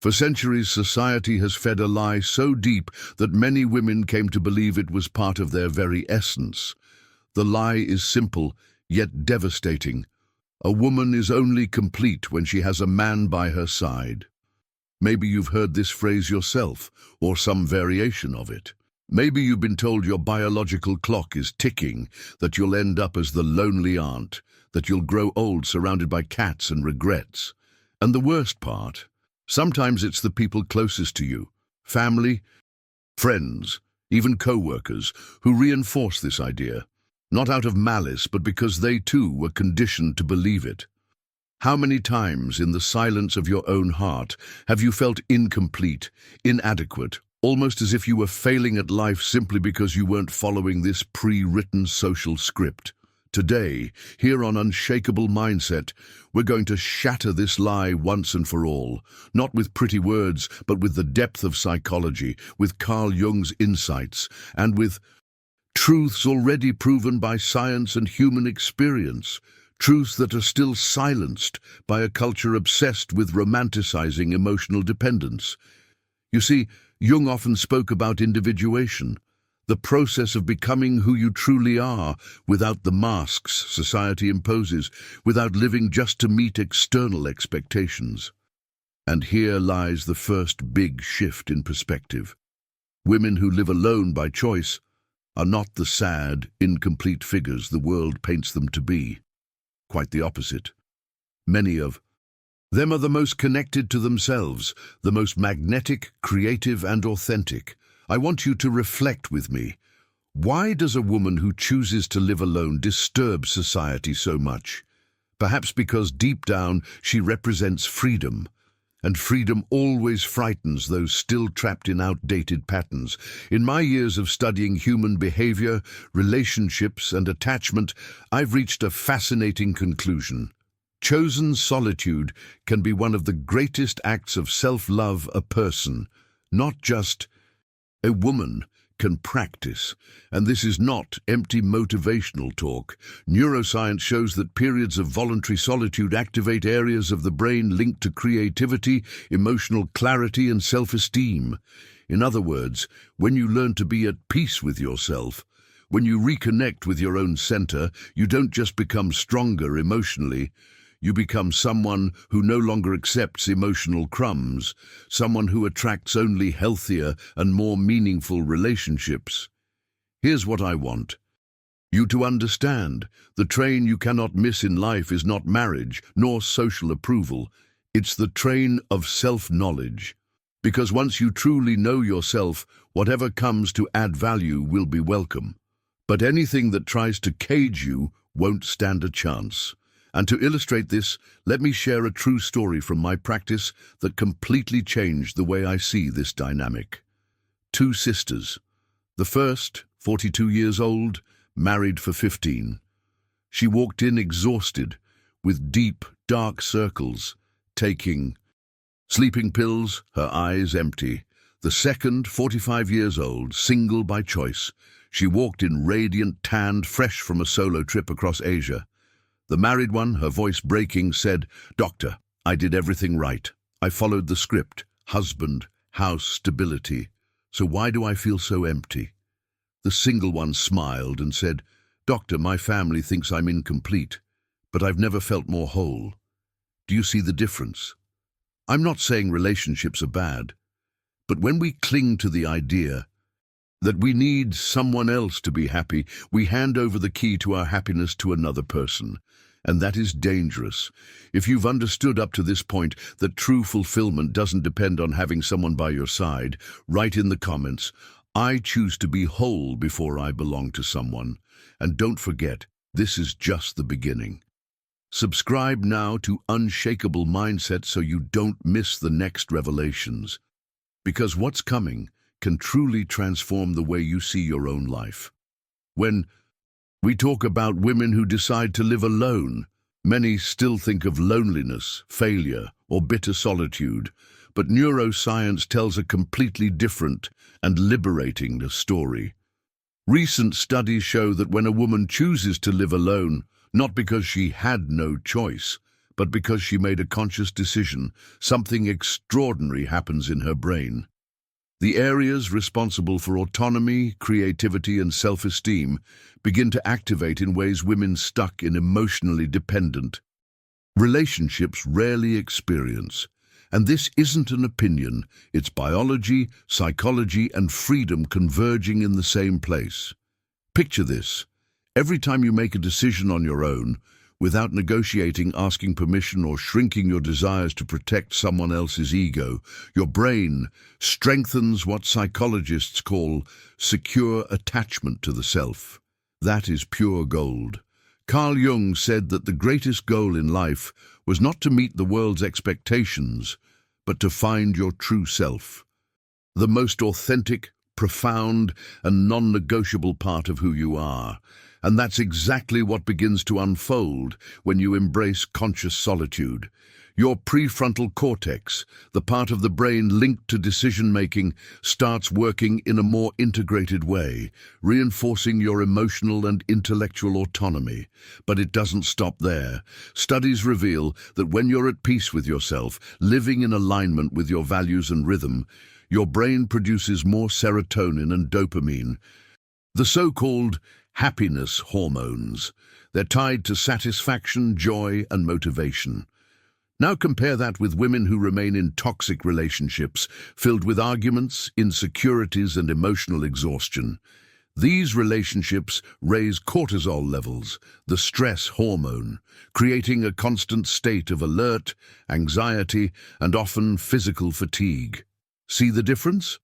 For centuries, society has fed a lie so deep that many women came to believe it was part of their very essence. The lie is simple, yet devastating. A woman is only complete when she has a man by her side. Maybe you've heard this phrase yourself, or some variation of it. Maybe you've been told your biological clock is ticking, that you'll end up as the lonely aunt, that you'll grow old surrounded by cats and regrets. And the worst part, sometimes it's the people closest to you, family, friends, even co-workers, who reinforce this idea, not out of malice, but because they too were conditioned to believe it. How many times in the silence of your own heart have you felt incomplete, inadequate, almost as if you were failing at life simply because you weren't following this pre-written social script? Today, here on Unshakable Mindset, we're going to shatter this lie once and for all, not with pretty words, but with the depth of psychology, with Carl Jung's insights, and with truths already proven by science and human experience, truths that are still silenced by a culture obsessed with romanticizing emotional dependence. You see, Jung often spoke about individuation, the process of becoming who you truly are, without the masks society imposes, without living just to meet external expectations. And here lies the first big shift in perspective. Women who live alone by choice are not the sad, incomplete figures the world paints them to be. Quite the opposite. Many of them are the most connected to themselves, the most magnetic, creative, and authentic. I want you to reflect with me. Why does a woman who chooses to live alone disturb society so much? Perhaps because deep down she represents freedom, and freedom always frightens those still trapped in outdated patterns. In my years of studying human behavior, relationships, and attachment, I've reached a fascinating conclusion. Chosen solitude can be one of the greatest acts of self-love a person, not just a woman, can practice. And this is not empty motivational talk. Neuroscience shows that periods of voluntary solitude activate areas of the brain linked to creativity, emotional clarity, and self-esteem. In other words, when you learn to be at peace with yourself, when you reconnect with your own center, you don't just become stronger emotionally. You become someone who no longer accepts emotional crumbs, someone who attracts only healthier and more meaningful relationships. Here's what I want you to understand. The train you cannot miss in life is not marriage, nor social approval. It's the train of self-knowledge. Because once you truly know yourself, whatever comes to add value will be welcome. But anything that tries to cage you won't stand a chance. And to illustrate this, let me share a true story from my practice that completely changed the way I see this dynamic. Two sisters. The first, 42 years old, married for 15. She walked in exhausted, with deep, dark circles, taking sleeping pills, her eyes empty. The second, 45 years old, single by choice. She walked in radiant, tanned, fresh from a solo trip across Asia. The married one, her voice breaking, said, "Doctor, I did everything right. I followed the script. Husband, house, stability. So why do I feel so empty?" The single one smiled and said, "Doctor, my family thinks I'm incomplete, but I've never felt more whole. Do you see the difference? I'm not saying relationships are bad, but when we cling to the idea that we need someone else to be happy, we hand over the key to our happiness to another person. And that is dangerous. If you've understood up to this point that true fulfillment doesn't depend on having someone by your side, write in the comments, "I choose to be whole before I belong to someone." And don't forget, this is just the beginning. Subscribe now to Unshakable Mindset so you don't miss the next revelations. Because what's coming can truly transform the way you see your own life. When we talk about women who decide to live alone, many still think of loneliness, failure, or bitter solitude, but neuroscience tells a completely different and liberating story. Recent studies show that when a woman chooses to live alone, not because she had no choice, but because she made a conscious decision. Something extraordinary happens in her brain. The areas responsible for autonomy, creativity, and self-esteem begin to activate in ways women stuck in emotionally dependent relationships rarely experience. And this isn't an opinion, it's biology, psychology, and freedom converging in the same place. Picture this. Every time you make a decision on your own, without negotiating, asking permission, or shrinking your desires to protect someone else's ego, your brain strengthens what psychologists call secure attachment to the self. That is pure gold. Carl Jung said that the greatest goal in life was not to meet the world's expectations, but to find your true self, the most authentic, profound, and non-negotiable part of who you are. And that's exactly what begins to unfold when you embrace conscious solitude. Your prefrontal cortex, the part of the brain linked to decision-making, starts working in a more integrated way, reinforcing your emotional and intellectual autonomy. But it doesn't stop there. Studies reveal that when you're at peace with yourself, living in alignment with your values and rhythm, your brain produces more serotonin and dopamine, the so-called happiness hormones. They're tied to satisfaction, joy, and motivation. Now compare that with women who remain in toxic relationships, filled with arguments, insecurities, and emotional exhaustion. These relationships raise cortisol levels, the stress hormone, creating a constant state of alert, anxiety, and often physical fatigue. See the difference?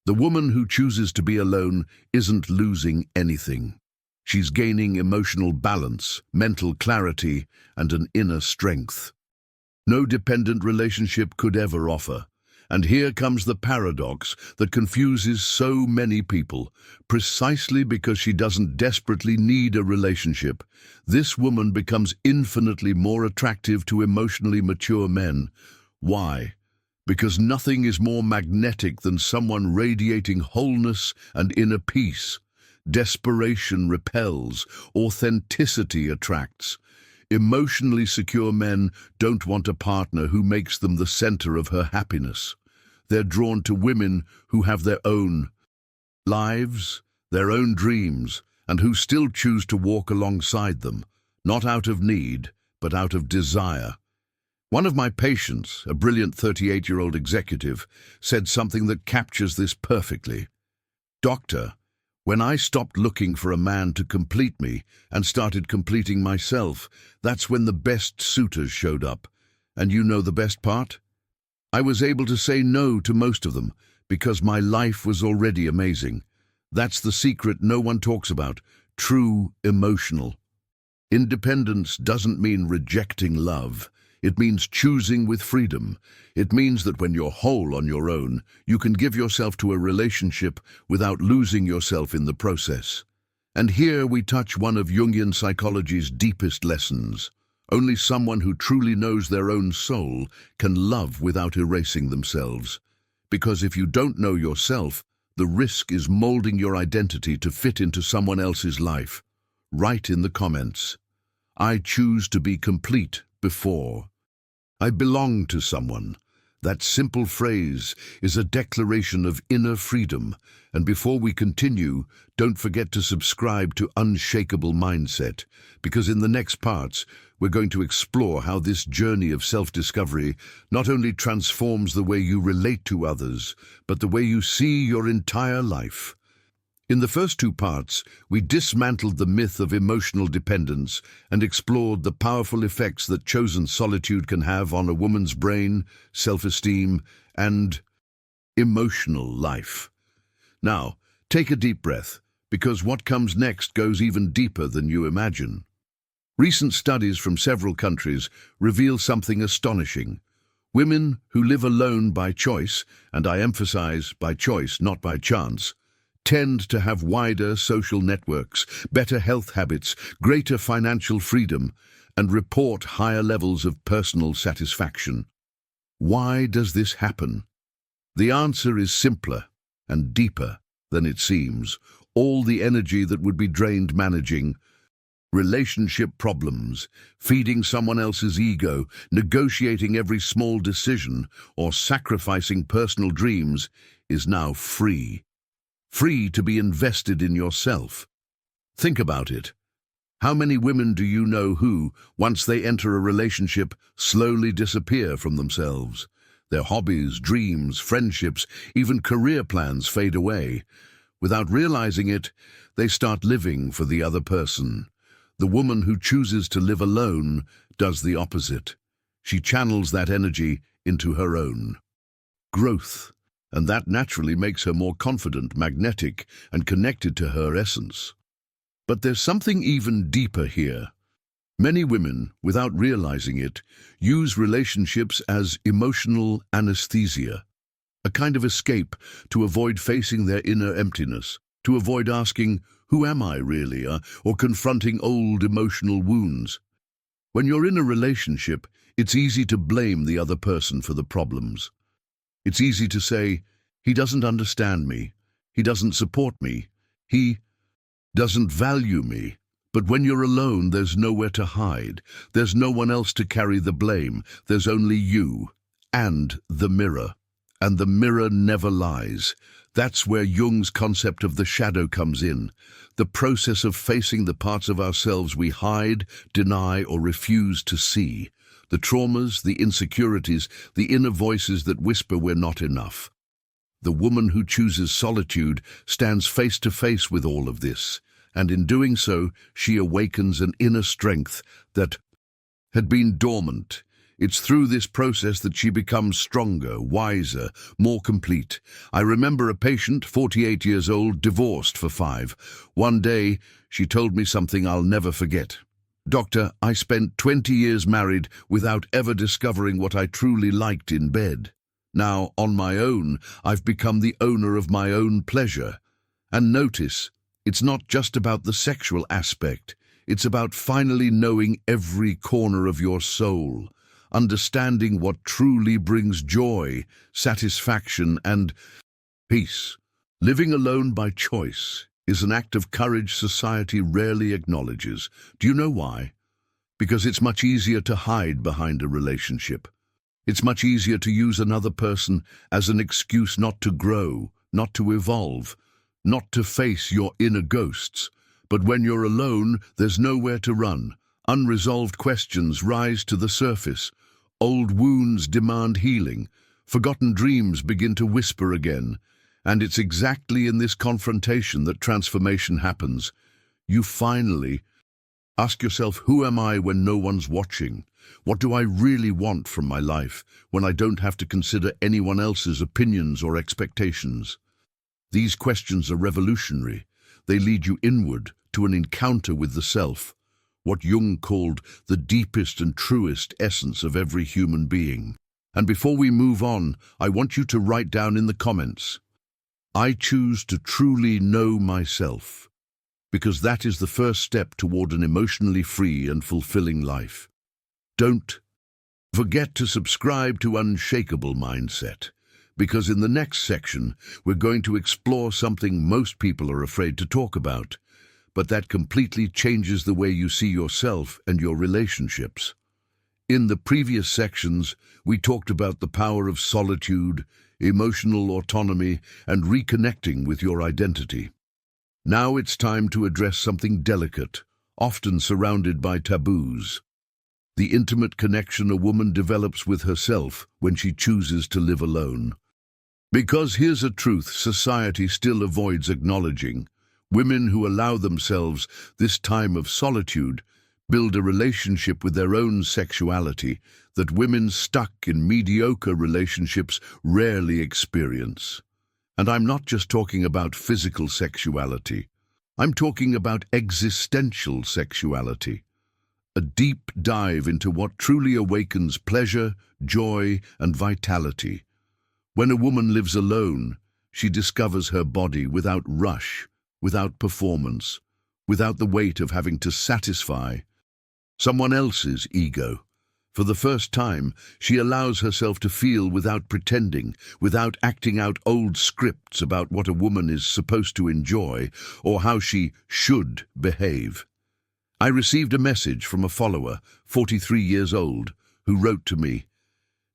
The woman who chooses to be alone isn't losing anything. She's gaining emotional balance, mental clarity, and an inner strength no dependent relationship could ever offer. And here comes the paradox that confuses so many people. Precisely because she doesn't desperately need a relationship, this woman becomes infinitely more attractive to emotionally mature men. Why? Because nothing is more magnetic than someone radiating wholeness and inner peace. Desperation repels, authenticity attracts. Emotionally secure men don't want a partner who makes them the center of her happiness. They're drawn to women who have their own lives, their own dreams, and who still choose to walk alongside them, not out of need, but out of desire. One of my patients, a brilliant 38-year-old executive, said something that captures this perfectly. "Doctor, when I stopped looking for a man to complete me and started completing myself, that's when the best suitors showed up. And you know the best part? I was able to say no to most of them because my life was already amazing. That's the secret no one talks about. True emotional independence doesn't mean rejecting love. It means choosing with freedom. It means that when you're whole on your own, you can give yourself to a relationship without losing yourself in the process. And here we touch one of Jungian psychology's deepest lessons. Only someone who truly knows their own soul can love without erasing themselves. Because if you don't know yourself, the risk is molding your identity to fit into someone else's life. Write in the comments, "I choose to be complete before I belong to someone." That simple phrase is a declaration of inner freedom. And before we continue, don't forget to subscribe to Unshakable Mindset, because in the next parts, we're going to explore how this journey of self-discovery not only transforms the way you relate to others, but the way you see your entire life. In the first two parts, we dismantled the myth of emotional dependence and explored the powerful effects that chosen solitude can have on a woman's brain, self-esteem, and emotional life. Now, take a deep breath, because what comes next goes even deeper than you imagine. Recent studies from several countries reveal something astonishing. Women who live alone by choice, and I emphasize by choice, not by chance, tend to have wider social networks, better health habits, greater financial freedom, and report higher levels of personal satisfaction. Why does this happen? The answer is simpler and deeper than it seems. All the energy that would be drained managing Relationship problems, feeding someone else's ego, negotiating every small decision, or sacrificing personal dreams is now free. Free to be invested in yourself. Think about it. How many women do you know who, once they enter a relationship, slowly disappear from themselves? Their hobbies, dreams, friendships, even career plans fade away. Without realizing it, they start living for the other person. The woman who chooses to live alone does the opposite. She channels that energy into her own growth, and that naturally makes her more confident, magnetic, and connected to her essence. But there's something even deeper here. Many women, without realizing it, use relationships as emotional anesthesia, a kind of escape to avoid facing their inner emptiness, to avoid asking, "Who am I really?" or confronting old emotional wounds. When you're in a relationship, it's easy to blame the other person for the problems. It's easy to say, "He doesn't understand me. He doesn't support me. He doesn't value me." But when you're alone, there's nowhere to hide. There's no one else to carry the blame. There's only you and the mirror. And the mirror never lies. That's where Jung's concept of the shadow comes in. The process of facing the parts of ourselves we hide, deny, or refuse to see. The traumas, the insecurities, the inner voices that whisper we're not enough. The woman who chooses solitude stands face to face with all of this, and in doing so, she awakens an inner strength that had been dormant. It's through this process that she becomes stronger, wiser, more complete. I remember a patient, 48 years old, divorced for 5. One day, she told me something I'll never forget. "Doctor, I spent 20 years married without ever discovering what I truly liked in bed. Now, on my own, I've become the owner of my own pleasure." And notice, it's not just about the sexual aspect. It's about finally knowing every corner of your soul, understanding what truly brings joy, satisfaction, and peace. Living alone by choice is an act of courage society rarely acknowledges. Do you know why? Because it's much easier to hide behind a relationship. It's much easier to use another person as an excuse not to grow, not to evolve, not to face your inner ghosts. But when you're alone, there's nowhere to run. Unresolved questions rise to the surface. Old wounds demand healing. Forgotten dreams begin to whisper again. And it's exactly in this confrontation that transformation happens. You finally ask yourself, who am I when no one's watching? What do I really want from my life when I don't have to consider anyone else's opinions or expectations? These questions are revolutionary. They lead you inward to an encounter with the self, what Jung called the deepest and truest essence of every human being. And before we move on, I want you to write down in the comments, "I choose to truly know myself," because that is the first step toward an emotionally free and fulfilling life. Don't forget to subscribe to Unshakable Mindset, because in the next section, we're going to explore something most people are afraid to talk about, but that completely changes the way you see yourself and your relationships. In the previous sections, we talked about the power of solitude, emotional autonomy, and reconnecting with your identity. Now it's time to address something delicate, often surrounded by taboos. The intimate connection a woman develops with herself when she chooses to live alone. Because here's a truth society still avoids acknowledging. Women who allow themselves this time of solitude build a relationship with their own sexuality that women stuck in mediocre relationships rarely experience. And I'm not just talking about physical sexuality. I'm talking about existential sexuality. A deep dive into what truly awakens pleasure, joy, and vitality. When a woman lives alone, she discovers her body without rush, without performance, without the weight of having to satisfy someone else's ego. For the first time, she allows herself to feel without pretending, without acting out old scripts about what a woman is supposed to enjoy or how she should behave. I received a message from a follower, 43 years old, who wrote to me,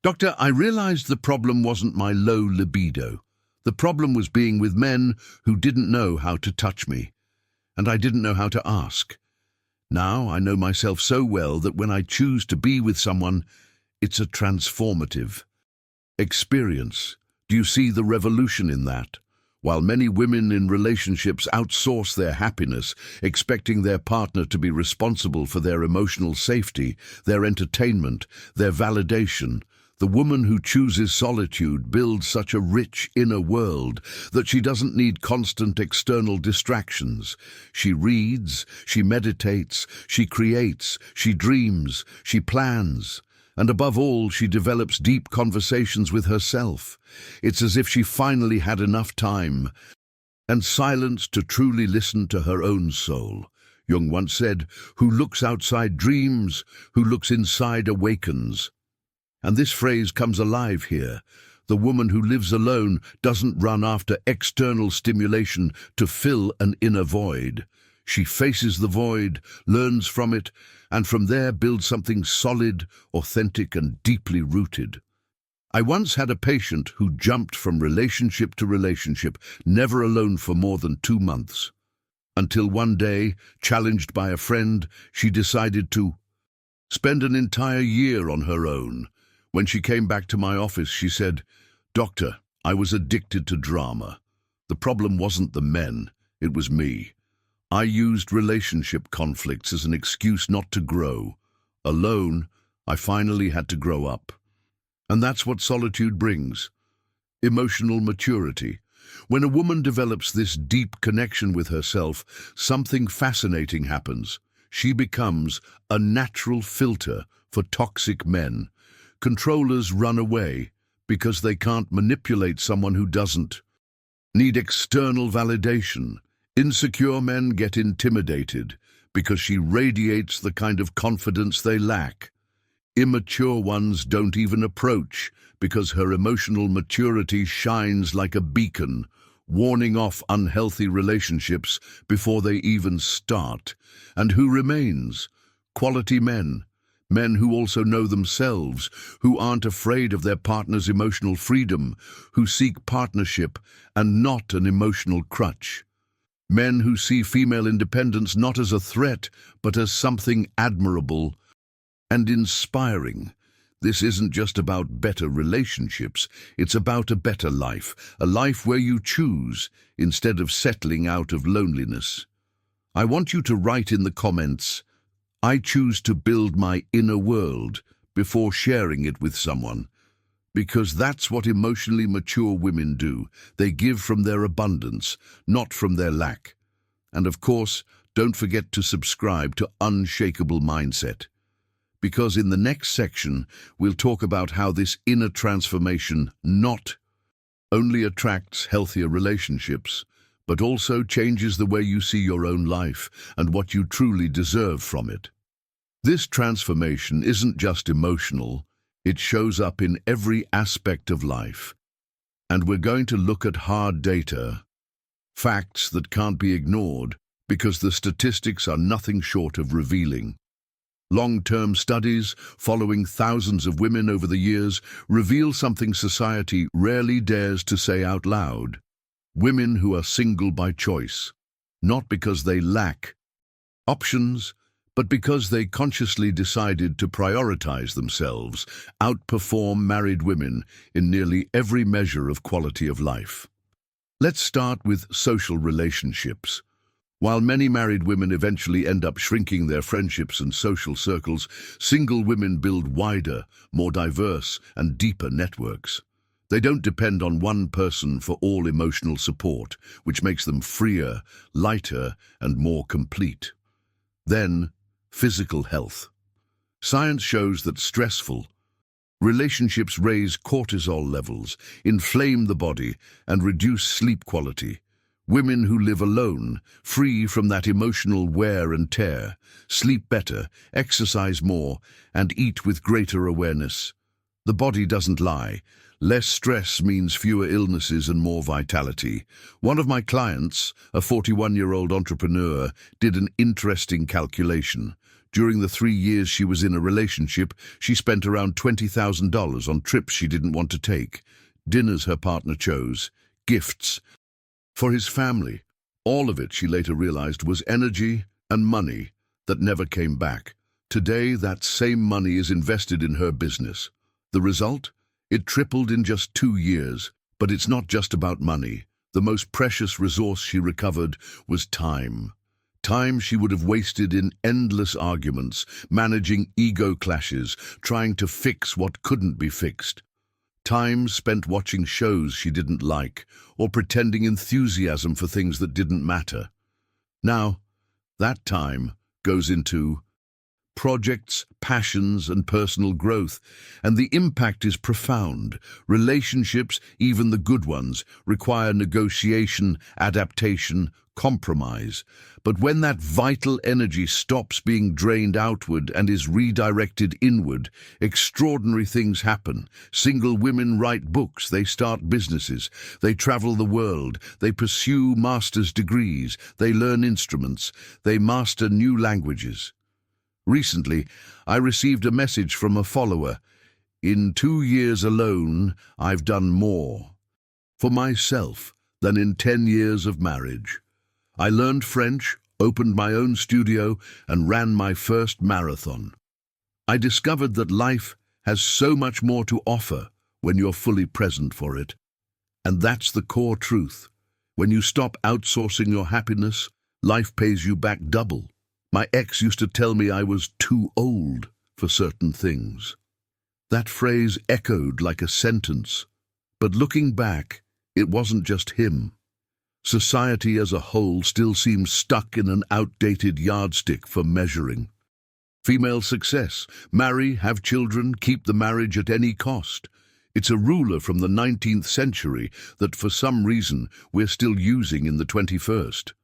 "Doctor, I realized the problem wasn't my low libido. The problem was being with men who didn't know how to touch me, and I didn't know how to ask. Now I know myself so well that when I choose to be with someone, it's a transformative experience." Do you see the revolution in that? While many women in relationships outsource their happiness, expecting their partner to be responsible for their emotional safety, their entertainment, their validation, the woman who chooses solitude builds such a rich inner world that she doesn't need constant external distractions. She reads, she meditates, she creates, she dreams, she plans. And above all, she develops deep conversations with herself. It's as if she finally had enough time and silence to truly listen to her own soul. Jung once said, "Who looks outside dreams, who looks inside awakens." And this phrase comes alive here. The woman who lives alone doesn't run after external stimulation to fill an inner void. She faces the void, learns from it, and from there builds something solid, authentic, and deeply rooted. I once had a patient who jumped from relationship to relationship, never alone for more than 2 months. Until one day, challenged by a friend, she decided to spend an entire year on her own. When she came back to my office, she said, "Doctor, I was addicted to drama. The problem wasn't the men, it was me. I used relationship conflicts as an excuse not to grow. Alone, I finally had to grow up." And that's what solitude brings. Emotional maturity. When a woman develops this deep connection with herself, something fascinating happens. She becomes a natural filter for toxic men. Controllers run away because they can't manipulate someone who doesn't need external validation. Insecure men get intimidated because she radiates the kind of confidence they lack. Immature ones don't even approach because her emotional maturity shines like a beacon, warning off unhealthy relationships before they even start. And who remains? Quality men. Men who also know themselves, who aren't afraid of their partner's emotional freedom, who seek partnership and not an emotional crutch. Men who see female independence not as a threat, but as something admirable and inspiring. This isn't just about better relationships, it's about a better life, a life where you choose instead of settling out of loneliness. I want you to write in the comments, "I choose to build my inner world," before sharing it with someone. Because that's what emotionally mature women do. They give from their abundance, not from their lack. And of course, don't forget to subscribe to Unshakable Mindset. Because in the next section, we'll talk about how this inner transformation not only attracts healthier relationships, but also changes the way you see your own life and what you truly deserve from it. This transformation isn't just emotional, it shows up in every aspect of life. And we're going to look at hard data, facts that can't be ignored, because the statistics are nothing short of revealing. Long-term studies, following thousands of women over the years, reveal something society rarely dares to say out loud. Women who are single by choice, not because they lack options, but because they consciously decided to prioritize themselves, outperform married women in nearly every measure of quality of life. Let's start with social relationships. While many married women eventually end up shrinking their friendships and social circles, single women build wider, more diverse, and deeper networks. They don't depend on one person for all emotional support, which makes them freer, lighter, and more complete. Then, physical health. Science shows that stressful relationships raise cortisol levels, inflame the body, and reduce sleep quality. Women who live alone, free from that emotional wear and tear, sleep better, exercise more, and eat with greater awareness. The body doesn't lie. Less stress means fewer illnesses and more vitality. One of my clients, a 41-year-old entrepreneur, did an interesting calculation. During the 3 years she was in a relationship, she spent around $20,000 on trips she didn't want to take, dinners her partner chose, gifts for his family. All of it, she later realized, was energy and money that never came back. Today, that same money is invested in her business. The result? It tripled in just 2 years. But it's not just about money. The most precious resource she recovered was time. Time she would have wasted in endless arguments, managing ego clashes, trying to fix what couldn't be fixed. Time spent watching shows she didn't like, or pretending enthusiasm for things that didn't matter. Now, that time goes into projects, passions, and personal growth, and the impact is profound. Relationships, even the good ones, require negotiation, adaptation, compromise. But when that vital energy stops being drained outward and is redirected inward, extraordinary things happen. Single women write books, they start businesses, they travel the world, they pursue master's degrees, they learn instruments, they master new languages. Recently, I received a message from a follower. In 2 years alone, I've done more for myself than in 10 years of marriage. I learned French, opened my own studio, and ran my first marathon. I discovered that life has so much more to offer when you're fully present for it. And that's the core truth. When you stop outsourcing your happiness, life pays you back double. My ex used to tell me I was too old for certain things. That phrase echoed like a sentence. But looking back, it wasn't just him. Society as a whole still seems stuck in an outdated yardstick for measuring. Female success: marry, have children, keep the marriage at any cost. It's a ruler from the 19th century that for some reason we're still using in the 21st.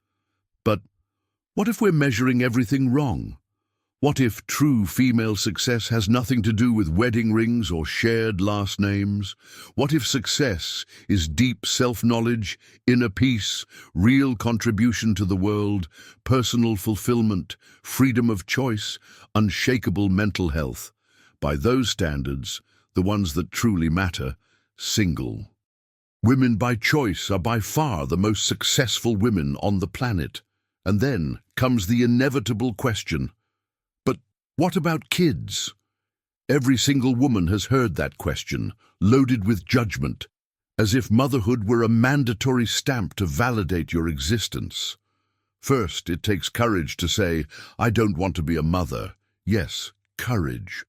But what if we're measuring everything wrong? What if true female success has nothing to do with wedding rings or shared last names? What if success is deep self-knowledge, inner peace, real contribution to the world, personal fulfillment, freedom of choice, unshakable mental health? By those standards, the ones that truly matter, single. Women by choice are by far the most successful women on the planet. And then comes the inevitable question, but what about kids? Every single woman has heard that question, loaded with judgment, as if motherhood were a mandatory stamp to validate your existence. First, it takes courage to say, I don't want to be a mother. Yes, courage.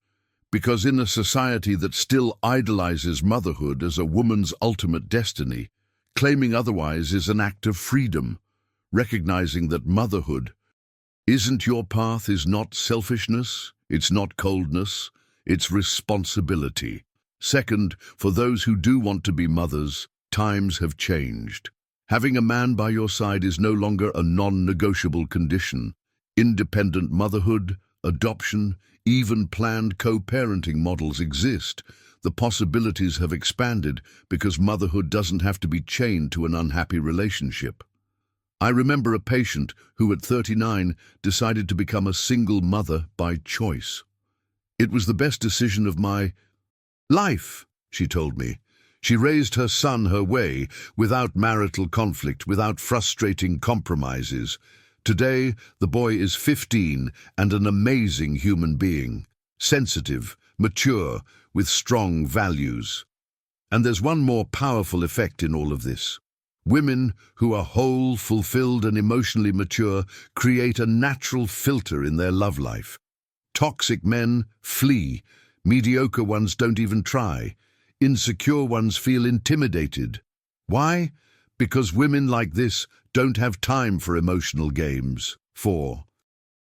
Because in a society that still idolizes motherhood as a woman's ultimate destiny, claiming otherwise is an act of freedom. Recognizing that motherhood isn't your path is not selfishness, it's not coldness, it's responsibility. Second, for those who do want to be mothers, times have changed. Having a man by your side is no longer a non-negotiable condition. Independent motherhood, adoption, even planned co-parenting models exist. The possibilities have expanded because motherhood doesn't have to be chained to an unhappy relationship. I remember a patient who at 39 decided to become a single mother by choice. It was the best decision of my life, she told me. She raised her son her way, without marital conflict, without frustrating compromises. Today, the boy is 15 and an amazing human being, sensitive, mature, with strong values. And there's one more powerful effect in all of this. Women who are whole, fulfilled, and emotionally mature create a natural filter in their love life. Toxic men flee. Mediocre ones don't even try. Insecure ones feel intimidated. Why? Because women like this don't have time for emotional games. 4.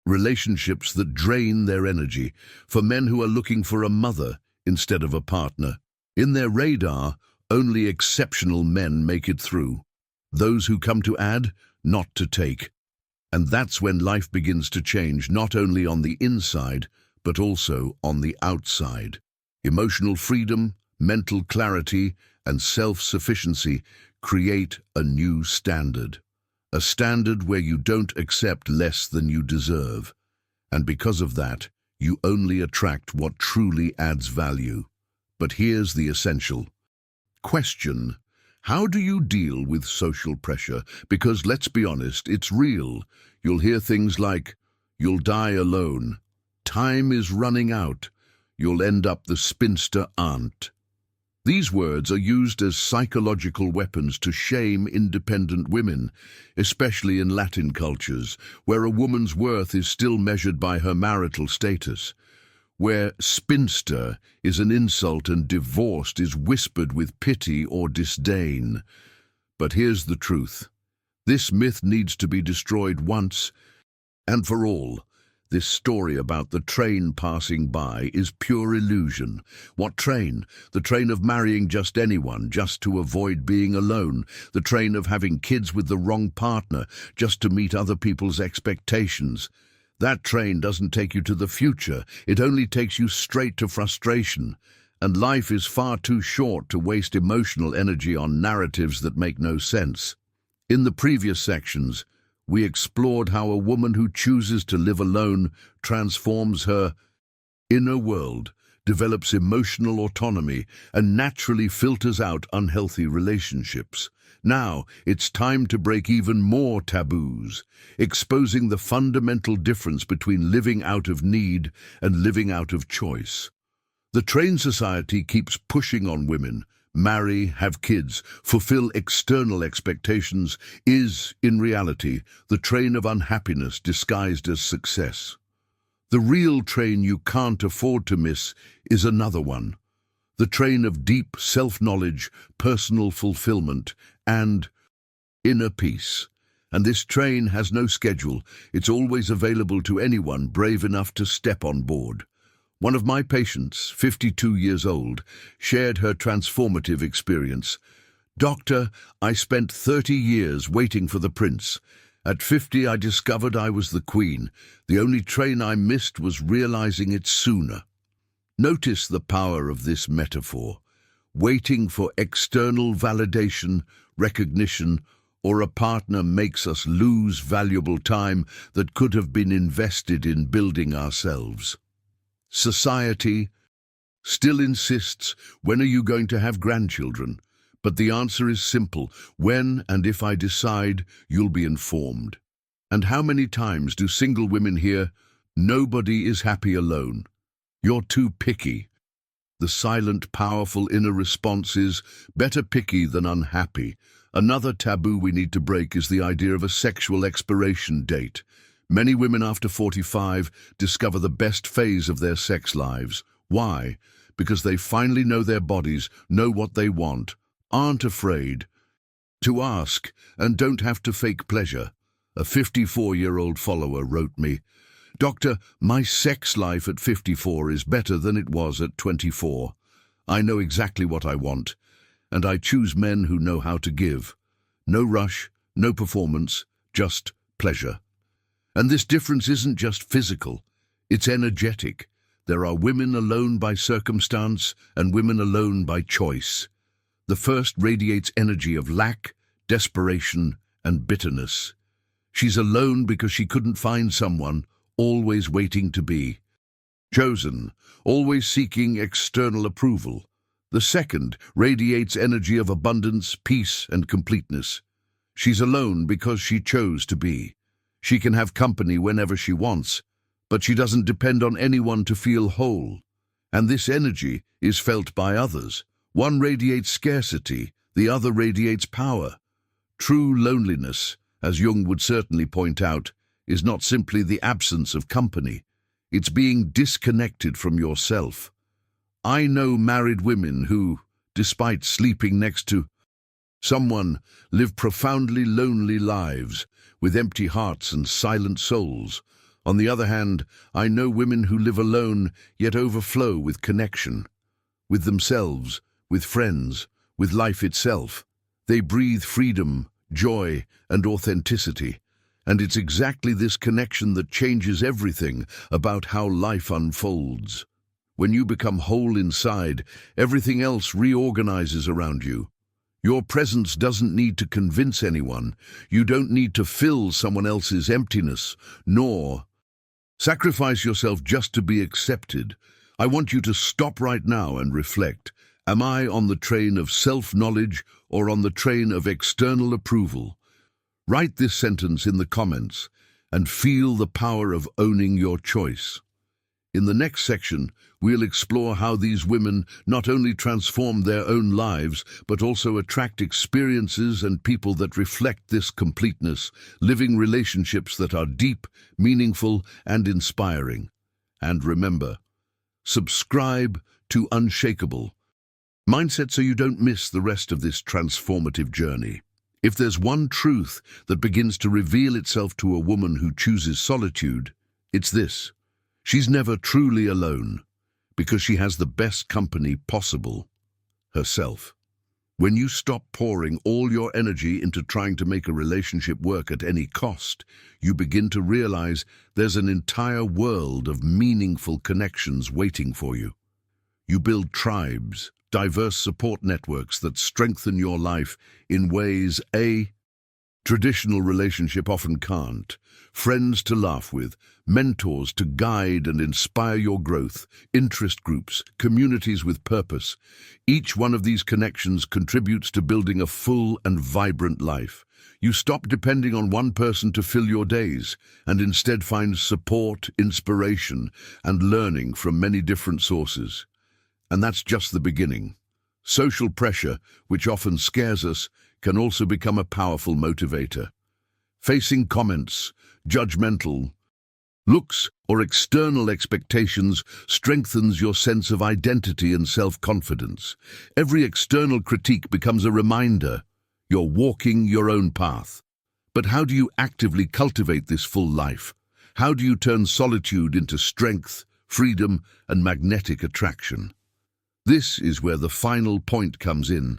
Relationships that drain their energy. For men who are looking for a mother instead of a partner. In their radar, only exceptional men make it through. Those who come to add, not to take. And that's when life begins to change, not only on the inside, but also on the outside. Emotional freedom, mental clarity, and self-sufficiency create a new standard. A standard where you don't accept less than you deserve. And because of that, you only attract what truly adds value. But here's the essential question. How do you deal with social pressure? Because let's be honest, it's real. You'll hear things like, "You'll die alone," "Time is running out," "You'll end up the spinster aunt." These words are used as psychological weapons to shame independent women, especially in Latin cultures, where a woman's worth is still measured by her marital status, where spinster is an insult and divorced is whispered with pity or disdain. But here's the truth. This myth needs to be destroyed once and for all. This story about the train passing by is pure illusion. What train? The train of marrying just anyone, just to avoid being alone. The train of having kids with the wrong partner, just to meet other people's expectations. That train doesn't take you to the future. It only takes you straight to frustration. And life is far too short to waste emotional energy on narratives that make no sense. In the previous sections, we explored how a woman who chooses to live alone transforms her inner world, develops emotional autonomy, and naturally filters out unhealthy relationships. Now, it's time to break even more taboos, exposing the fundamental difference between living out of need and living out of choice. The trained society keeps pushing on women. Marry, have kids, fulfill external expectations is, in reality, the train of unhappiness disguised as success. The real train you can't afford to miss is another one. The train of deep self-knowledge, personal fulfillment, and inner peace. And this train has no schedule. It's always available to anyone brave enough to step on board. One of my patients, 52 years old, shared her transformative experience. "Doctor, I spent 30 years waiting for the prince. At 50, I discovered I was the queen. The only train I missed was realizing it sooner." Notice the power of this metaphor. Waiting for external validation, recognition, or a partner makes us lose valuable time that could have been invested in building ourselves. Society still insists, when are you going to have grandchildren? But the answer is simple. When and if I decide, you'll be informed. And how many times do single women hear, "Nobody is happy alone. You're too picky." The silent, powerful inner response is, "Better picky than unhappy." Another taboo we need to break is the idea of a sexual expiration date. Many women after 45 discover the best phase of their sex lives. Why? Because they finally know their bodies, know what they want, aren't afraid to ask, and don't have to fake pleasure. A 54-year-old follower wrote me, "Doctor, my sex life at 54 is better than it was at 24. I know exactly what I want, and I choose men who know how to give. No rush, no performance, just pleasure." And this difference isn't just physical, it's energetic. There are women alone by circumstance and women alone by choice. The first radiates energy of lack, desperation, and bitterness. She's alone because she couldn't find someone, always waiting to be chosen, always seeking external approval. The second radiates energy of abundance, peace, and completeness. She's alone because she chose to be. She can have company whenever she wants, but she doesn't depend on anyone to feel whole. And this energy is felt by others. One radiates scarcity, the other radiates power. True loneliness, as Jung would certainly point out, is not simply the absence of company. It's being disconnected from yourself. I know married women who, despite sleeping next to someone, live profoundly lonely lives, with empty hearts and silent souls. On the other hand, I know women who live alone, yet overflow with connection. With themselves, with friends, with life itself. They breathe freedom, joy, and authenticity. And it's exactly this connection that changes everything about how life unfolds. When you become whole inside, everything else reorganizes around you. Your presence doesn't need to convince anyone. You don't need to fill someone else's emptiness, nor sacrifice yourself just to be accepted. I want you to stop right now and reflect. Am I on the train of self-knowledge or on the train of external approval? Write this sentence in the comments and feel the power of owning your choice. In the next section, we'll explore how these women not only transform their own lives, but also attract experiences and people that reflect this completeness, living relationships that are deep, meaningful, and inspiring. And remember, subscribe to Unshakable Mindset so you don't miss the rest of this transformative journey. If there's one truth that begins to reveal itself to a woman who chooses solitude, it's this. She's never truly alone, because she has the best company possible, herself. When you stop pouring all your energy into trying to make a relationship work at any cost, you begin to realize there's an entire world of meaningful connections waiting for you. You build tribes, diverse support networks that strengthen your life in ways a traditional relationship often can't. Friends to laugh with, mentors to guide and inspire your growth, interest groups, communities with purpose. Each one of these connections contributes to building a full and vibrant life. You stop depending on one person to fill your days and instead find support, inspiration, and learning from many different sources. And that's just the beginning. Social pressure, which often scares us, can also become a powerful motivator. Facing comments, judgmental looks, or external expectations strengthens your sense of identity and self-confidence. Every external critique becomes a reminder you're walking your own path. But how do you actively cultivate this full life? How do you turn solitude into strength, freedom, and magnetic attraction? This is where the final point comes in.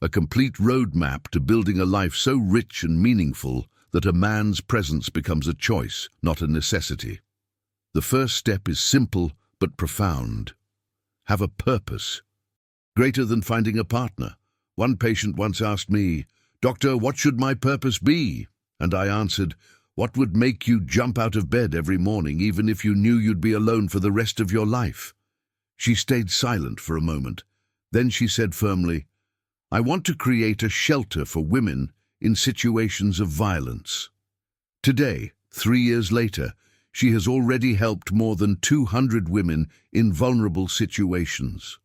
A complete roadmap to building a life so rich and meaningful that a man's presence becomes a choice, not a necessity. The first step is simple but profound. Have a purpose. Greater than finding a partner. One patient once asked me, "Doctor, what should my purpose be?" And I answered, "What would make you jump out of bed every morning even if you knew you'd be alone for the rest of your life?" She stayed silent for a moment. Then she said firmly, "I want to create a shelter for women in situations of violence." Today, 3 years later, she has already helped more than 200 women in vulnerable situations.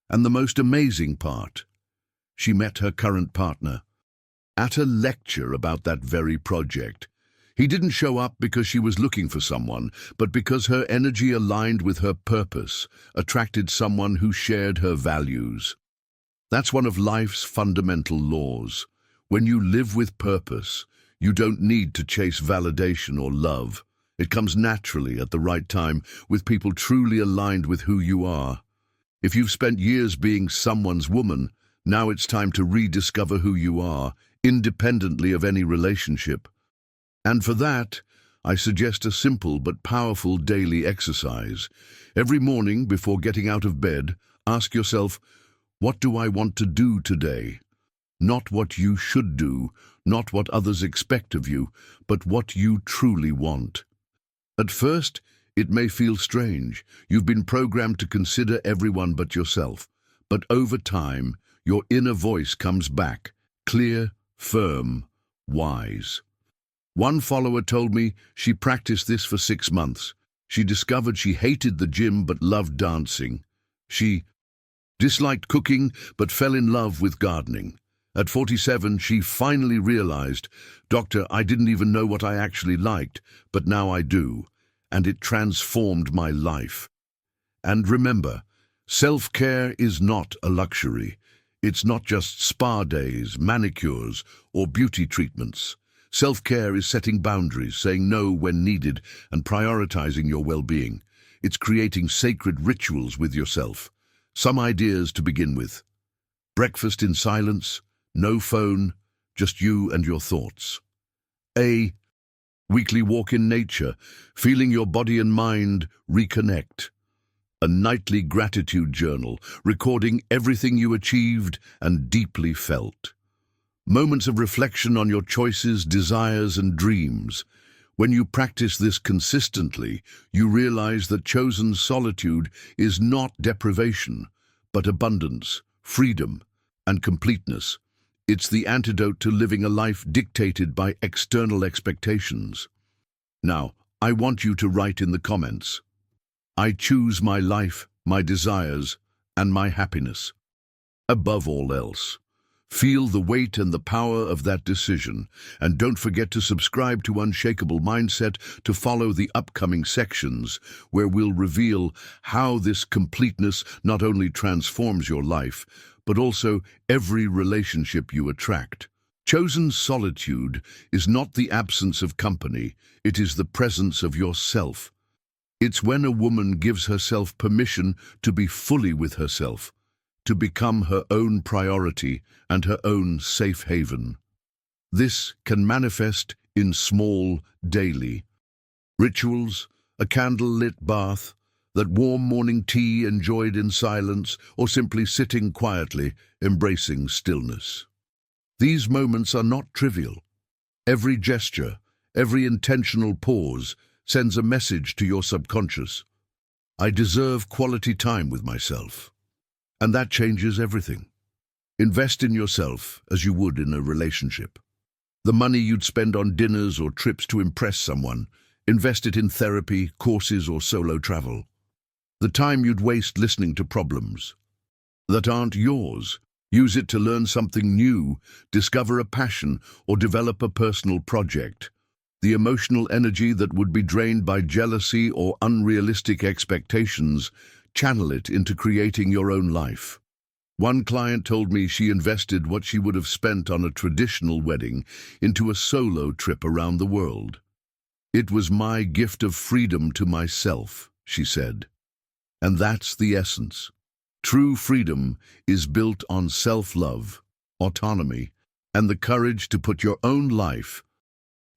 And the most amazing part, she met her current partner at a lecture about that very project. He didn't show up because she was looking for someone, but because her energy aligned with her purpose, attracted someone who shared her values. That's one of life's fundamental laws. When you live with purpose, you don't need to chase validation or love. It comes naturally at the right time, with people truly aligned with who you are. If you've spent years being someone's woman, now it's time to rediscover who you are, independently of any relationship. And for that, I suggest a simple but powerful daily exercise. Every morning, before getting out of bed, ask yourself, what do I want to do today? Not what you should do, not what others expect of you, but what you truly want. At first, it may feel strange. You've been programmed to consider everyone but yourself. But over time, your inner voice comes back, clear, firm, wise. One follower told me she practiced this for 6 months. She discovered she hated the gym but loved dancing. She disliked cooking but fell in love with gardening. At 47, she finally realized, "Doctor, I didn't even know what I actually liked, but now I do, and it transformed my life." And remember, self-care is not a luxury. It's not just spa days, manicures, or beauty treatments. Self-care is setting boundaries, saying no when needed, and prioritizing your well-being. It's creating sacred rituals with yourself. Some ideas to begin with. Breakfast in silence, no phone, just you and your thoughts. A weekly walk in nature, feeling your body and mind reconnect. a nightly gratitude journal, recording everything you achieved and deeply felt. Moments of reflection on your choices, desires, and dreams. When you practice this consistently, you realize that chosen solitude is not deprivation, but abundance, freedom, and completeness. It's the antidote to living a life dictated by external expectations. Now, I want you to write in the comments, I choose my life, my desires, and my happiness. Above all else, feel the weight and the power of that decision, and don't forget to subscribe to Unshakable Mindset to follow the upcoming sections where we'll reveal how this completeness not only transforms your life, but also every relationship you attract. Chosen solitude is not the absence of company, it is the presence of yourself. It's when a woman gives herself permission to be fully with herself, to become her own priority and her own safe haven. This can manifest in small, daily rituals, a candle-lit bath, that warm morning tea enjoyed in silence, or simply sitting quietly, embracing stillness. These moments are not trivial. Every gesture, every intentional pause sends a message to your subconscious. I deserve quality time with myself. And that changes everything. Invest in yourself as you would in a relationship. The money you'd spend on dinners or trips to impress someone, invest it in therapy, courses, or solo travel. The time you'd waste listening to problems that aren't yours, use it to learn something new, discover a passion, or develop a personal project. The emotional energy that would be drained by jealousy or unrealistic expectations, channel it into creating your own life. One client told me she invested what she would have spent on a traditional wedding into a solo trip around the world. It was my gift of freedom to myself, she said. And that's the essence. True freedom is built on self-love, autonomy, and the courage to put your own life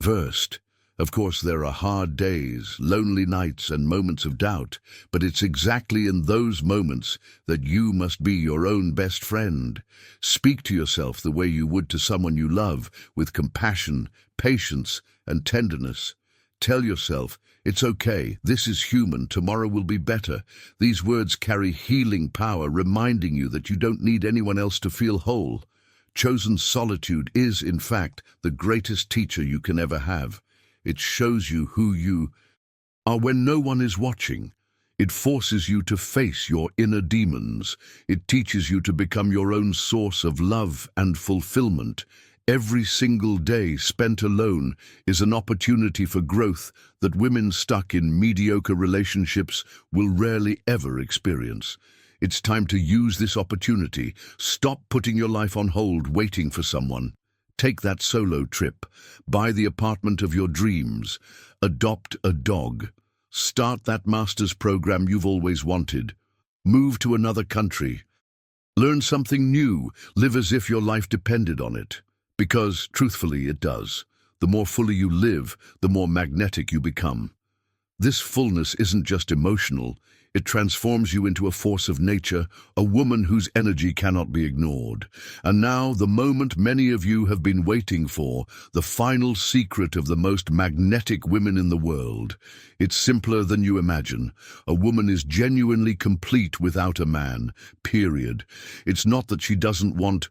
first. Of course, there are hard days, lonely nights, and moments of doubt, but it's exactly in those moments that you must be your own best friend. Speak to yourself the way you would to someone you love, with compassion, patience, and tenderness. Tell yourself, it's okay, this is human, tomorrow will be better. These words carry healing power, reminding you that you don't need anyone else to feel whole. Chosen solitude is, in fact, the greatest teacher you can ever have. It shows you who you are when no one is watching. It forces you to face your inner demons. It teaches you to become your own source of love and fulfillment. Every single day spent alone is an opportunity for growth that women stuck in mediocre relationships will rarely ever experience. It's time to use this opportunity. Stop putting your life on hold waiting for someone. Take that solo trip. Buy the apartment of your dreams. Adopt a dog. Start that master's program you've always wanted. Move to another country. Learn something new. Live as if your life depended on it. Because, truthfully, it does. The more fully you live, the more magnetic you become. This fullness isn't just emotional. It transforms you into a force of nature, a woman whose energy cannot be ignored. And now, the moment many of you have been waiting for, the final secret of the most magnetic women in the world. It's simpler than you imagine. A woman is genuinely complete without a man, period. It's not that she doesn't want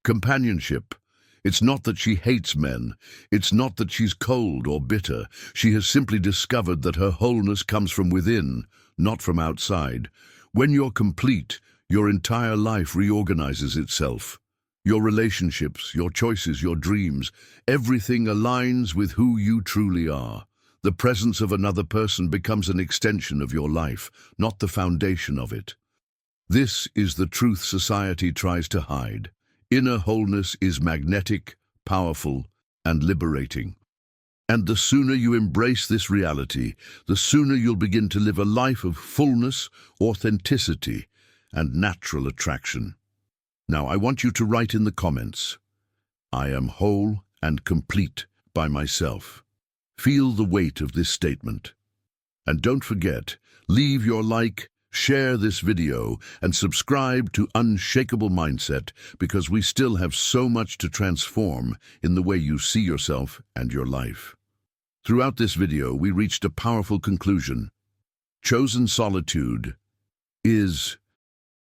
companionship. It's not that she hates men. It's not that she's cold or bitter. She has simply discovered that her wholeness comes from within, not from outside. When you're complete, your entire life reorganizes itself. Your relationships, your choices, your dreams, everything aligns with who you truly are. The presence of another person becomes an extension of your life, not the foundation of it. This is the truth society tries to hide. Inner wholeness is magnetic, powerful, and liberating. And the sooner you embrace this reality, the sooner you'll begin to live a life of fullness, authenticity, and natural attraction. Now, I want you to write in the comments, I am whole and complete by myself. Feel the weight of this statement. And don't forget, leave your like, share this video, and subscribe to Unshakable Mindset because we still have so much to transform in the way you see yourself and your life. Throughout this video, we reached a powerful conclusion. Chosen solitude is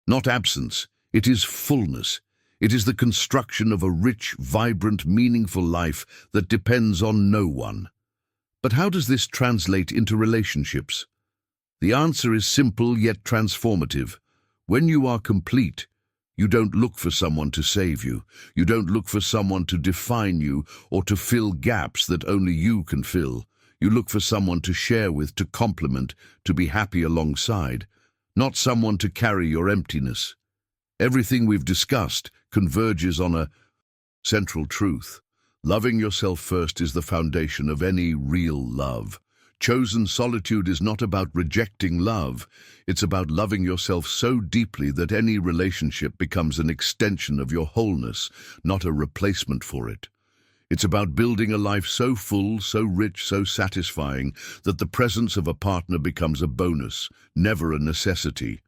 not absence, it is fullness. It is the construction of a rich, vibrant, meaningful life that depends on no one. But how does this translate into relationships? The answer is simple yet transformative. When you are complete, you don't look for someone to save you. You don't look for someone to define you or to fill gaps that only you can fill. You look for someone to share with, to complement, to be happy alongside, not someone to carry your emptiness. Everything we've discussed converges on a central truth. Loving yourself first is the foundation of any real love. Chosen solitude is not about rejecting love. It's about loving yourself so deeply that any relationship becomes an extension of your wholeness, not a replacement for it. It's about building a life so full, so rich, so satisfying that the presence of a partner becomes a bonus, never a necessity.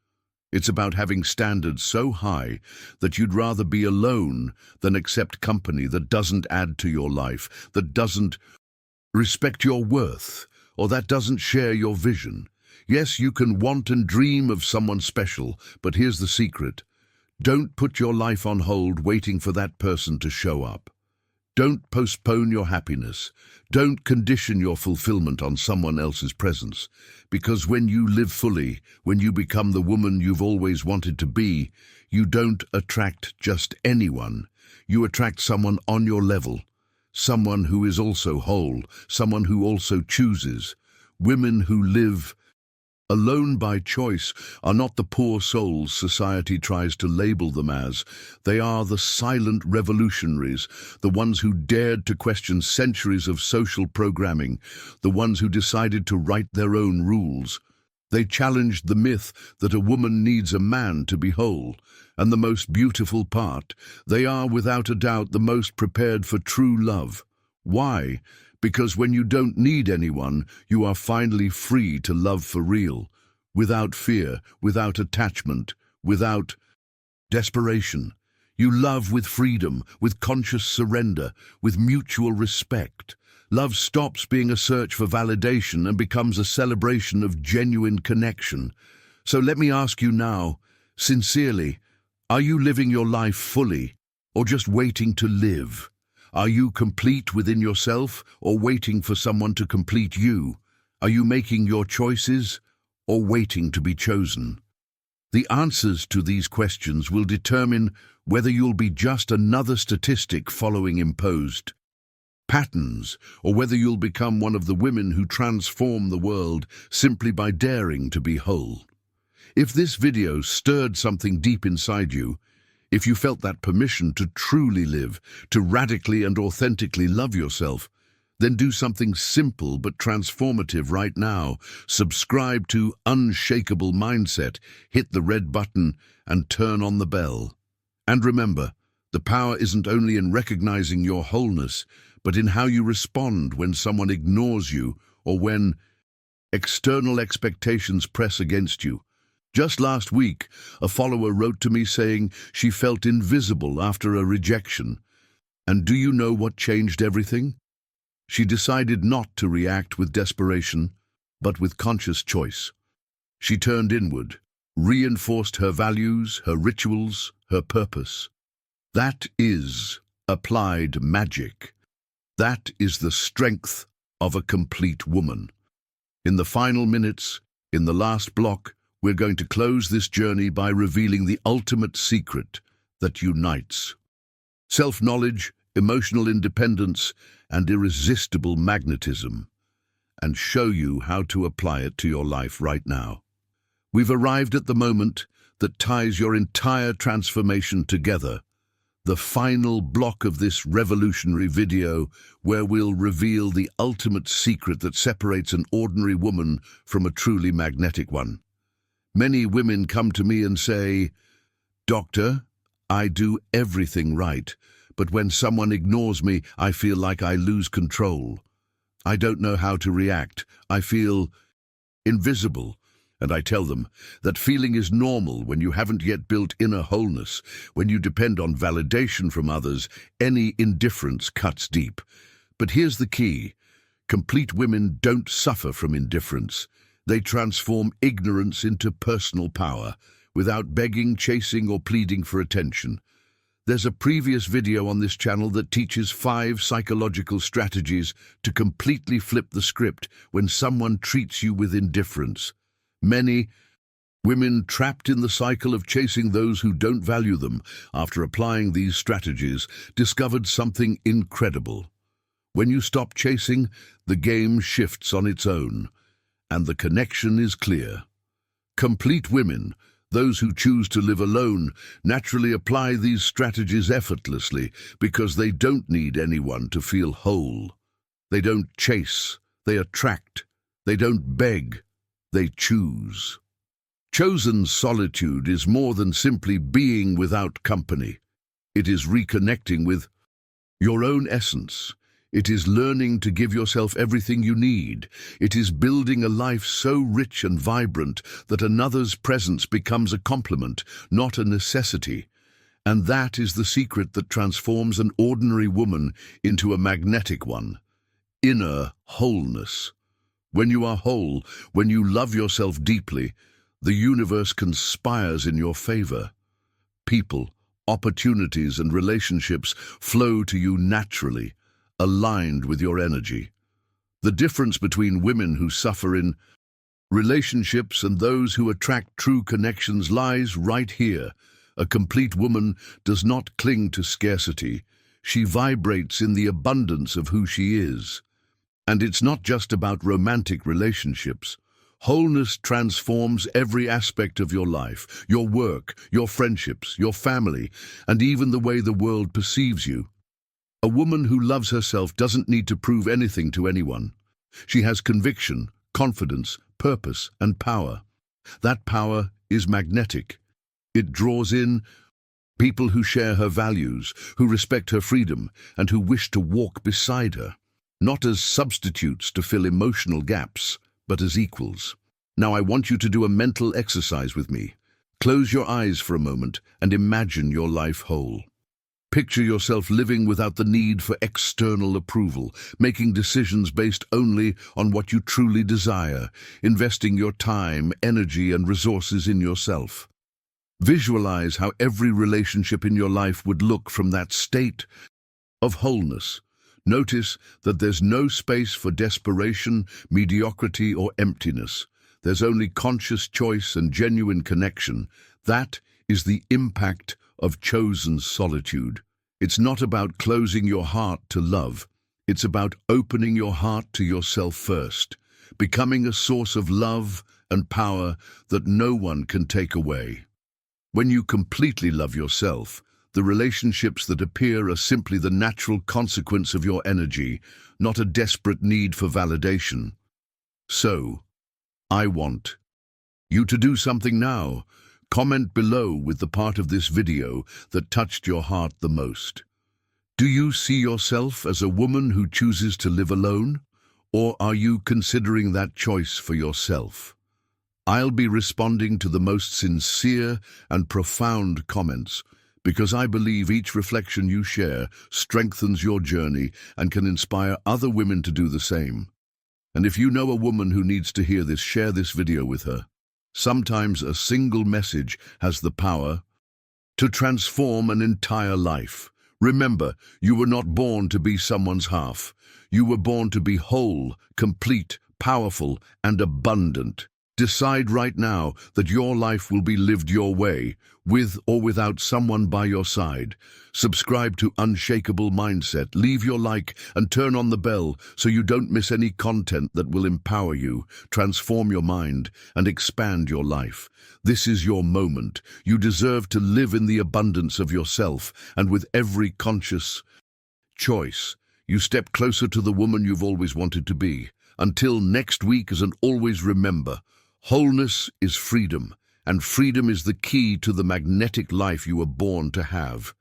It's about having standards so high that you'd rather be alone than accept company that doesn't add to your life, that doesn't respect your worth, or that doesn't share your vision. Yes, you can want and dream of someone special, but here's the secret. Don't put your life on hold waiting for that person to show up. Don't postpone your happiness. Don't condition your fulfillment on someone else's presence. Because when you live fully, when you become the woman you've always wanted to be, you don't attract just anyone. You attract someone on your level. Someone who is also whole, someone who also chooses. Women who live alone by choice are not the poor souls society tries to label them as. They are the silent revolutionaries, the ones who dared to question centuries of social programming, the ones who decided to write their own rules. They challenged the myth that a woman needs a man to be whole. And the most beautiful part, they are without a doubt the most prepared for true love. Why? Because when you don't need anyone, you are finally free to love for real, without fear, without attachment, without desperation. You love with freedom, with conscious surrender, with mutual respect. Love stops being a search for validation and becomes a celebration of genuine connection. So let me ask you now, sincerely, are you living your life fully, or just waiting to live? Are you complete within yourself, or waiting for someone to complete you? Are you making your choices, or waiting to be chosen? The answers to these questions will determine whether you'll be just another statistic following imposed patterns, or whether you'll become one of the women who transform the world simply by daring to be whole. If this video stirred something deep inside you, if you felt that permission to truly live, to radically and authentically love yourself, then do something simple but transformative right now. Subscribe to Unshakable Mindset, hit the red button, and turn on the bell. And remember, the power isn't only in recognizing your wholeness, but in how you respond when someone ignores you or when external expectations press against you. Just last week, a follower wrote to me saying she felt invisible after a rejection. And do you know what changed everything? She decided not to react with desperation, but with conscious choice. She turned inward, reinforced her values, her rituals, her purpose. That is applied magic. That is the strength of a complete woman. In the final minutes, in the last block, we're going to close this journey by revealing the ultimate secret that unites self-knowledge, emotional independence, and irresistible magnetism, and show you how to apply it to your life right now. We've arrived at the moment that ties your entire transformation together, the final block of this revolutionary video where we'll reveal the ultimate secret that separates an ordinary woman from a truly magnetic one. Many women come to me and say, "Doctor, I do everything right, but when someone ignores me, I feel like I lose control. I don't know how to react. I feel invisible. And I tell them that feeling is normal when you haven't yet built inner wholeness. When you depend on validation from others, any indifference cuts deep. But here's the key. Complete women don't suffer from indifference. They transform ignorance into personal power, without begging, chasing, or pleading for attention. There's a previous video on this channel that teaches 5 psychological strategies to completely flip the script when someone treats you with indifference. Many women trapped in the cycle of chasing those who don't value them, after applying these strategies, discovered something incredible. When you stop chasing, the game shifts on its own, and the connection is clear. Complete women, those who choose to live alone, naturally apply these strategies effortlessly because they don't need anyone to feel whole. They don't chase, they attract. They don't beg, they choose. Chosen solitude is more than simply being without company. It is reconnecting with your own essence. It is learning to give yourself everything you need. It is building a life so rich and vibrant that another's presence becomes a complement, not a necessity. And that is the secret that transforms an ordinary woman into a magnetic one. Inner wholeness. When you are whole, when you love yourself deeply, the universe conspires in your favor. People, opportunities, and relationships flow to you naturally, aligned with your energy. The difference between women who suffer in relationships and those who attract true connections lies right here. A complete woman does not cling to scarcity. She vibrates in the abundance of who she is. And it's not just about romantic relationships. Wholeness transforms every aspect of your life, your work, your friendships, your family, and even the way the world perceives you. A woman who loves herself doesn't need to prove anything to anyone. She has conviction, confidence, purpose, and power. That power is magnetic. It draws in people who share her values, who respect her freedom, and who wish to walk beside her, not as substitutes to fill emotional gaps, but as equals. Now I want you to do a mental exercise with me. Close your eyes for a moment and imagine your life whole. Picture yourself living without the need for external approval, making decisions based only on what you truly desire, investing your time, energy, and resources in yourself. Visualize how every relationship in your life would look from that state of wholeness. Notice that there's no space for desperation, mediocrity, or emptiness. There's only conscious choice and genuine connection. That is the impact of chosen solitude. It's not about closing your heart to love. It's about opening your heart to yourself first, becoming a source of love and power that no one can take away. When you completely love yourself, the relationships that appear are simply the natural consequence of your energy, not a desperate need for validation. So, I want you to do something now. Comment below with the part of this video that touched your heart the most. Do you see yourself as a woman who chooses to live alone? Or are you considering that choice for yourself? I'll be responding to the most sincere and profound comments because I believe each reflection you share strengthens your journey and can inspire other women to do the same. And if you know a woman who needs to hear this, share this video with her. Sometimes a single message has the power to transform an entire life. Remember, you were not born to be someone's half. You were born to be whole, complete, powerful, and abundant. Decide right now that your life will be lived your way, with or without someone by your side. Subscribe to Unshakable Mindset, leave your like, and turn on the bell so you don't miss any content that will empower you, transform your mind, and expand your life. This is your moment. You deserve to live in the abundance of yourself, and with every conscious choice, you step closer to the woman you've always wanted to be. Until next week, as and always remember, wholeness is freedom, and freedom is the key to the magnetic life you were born to have.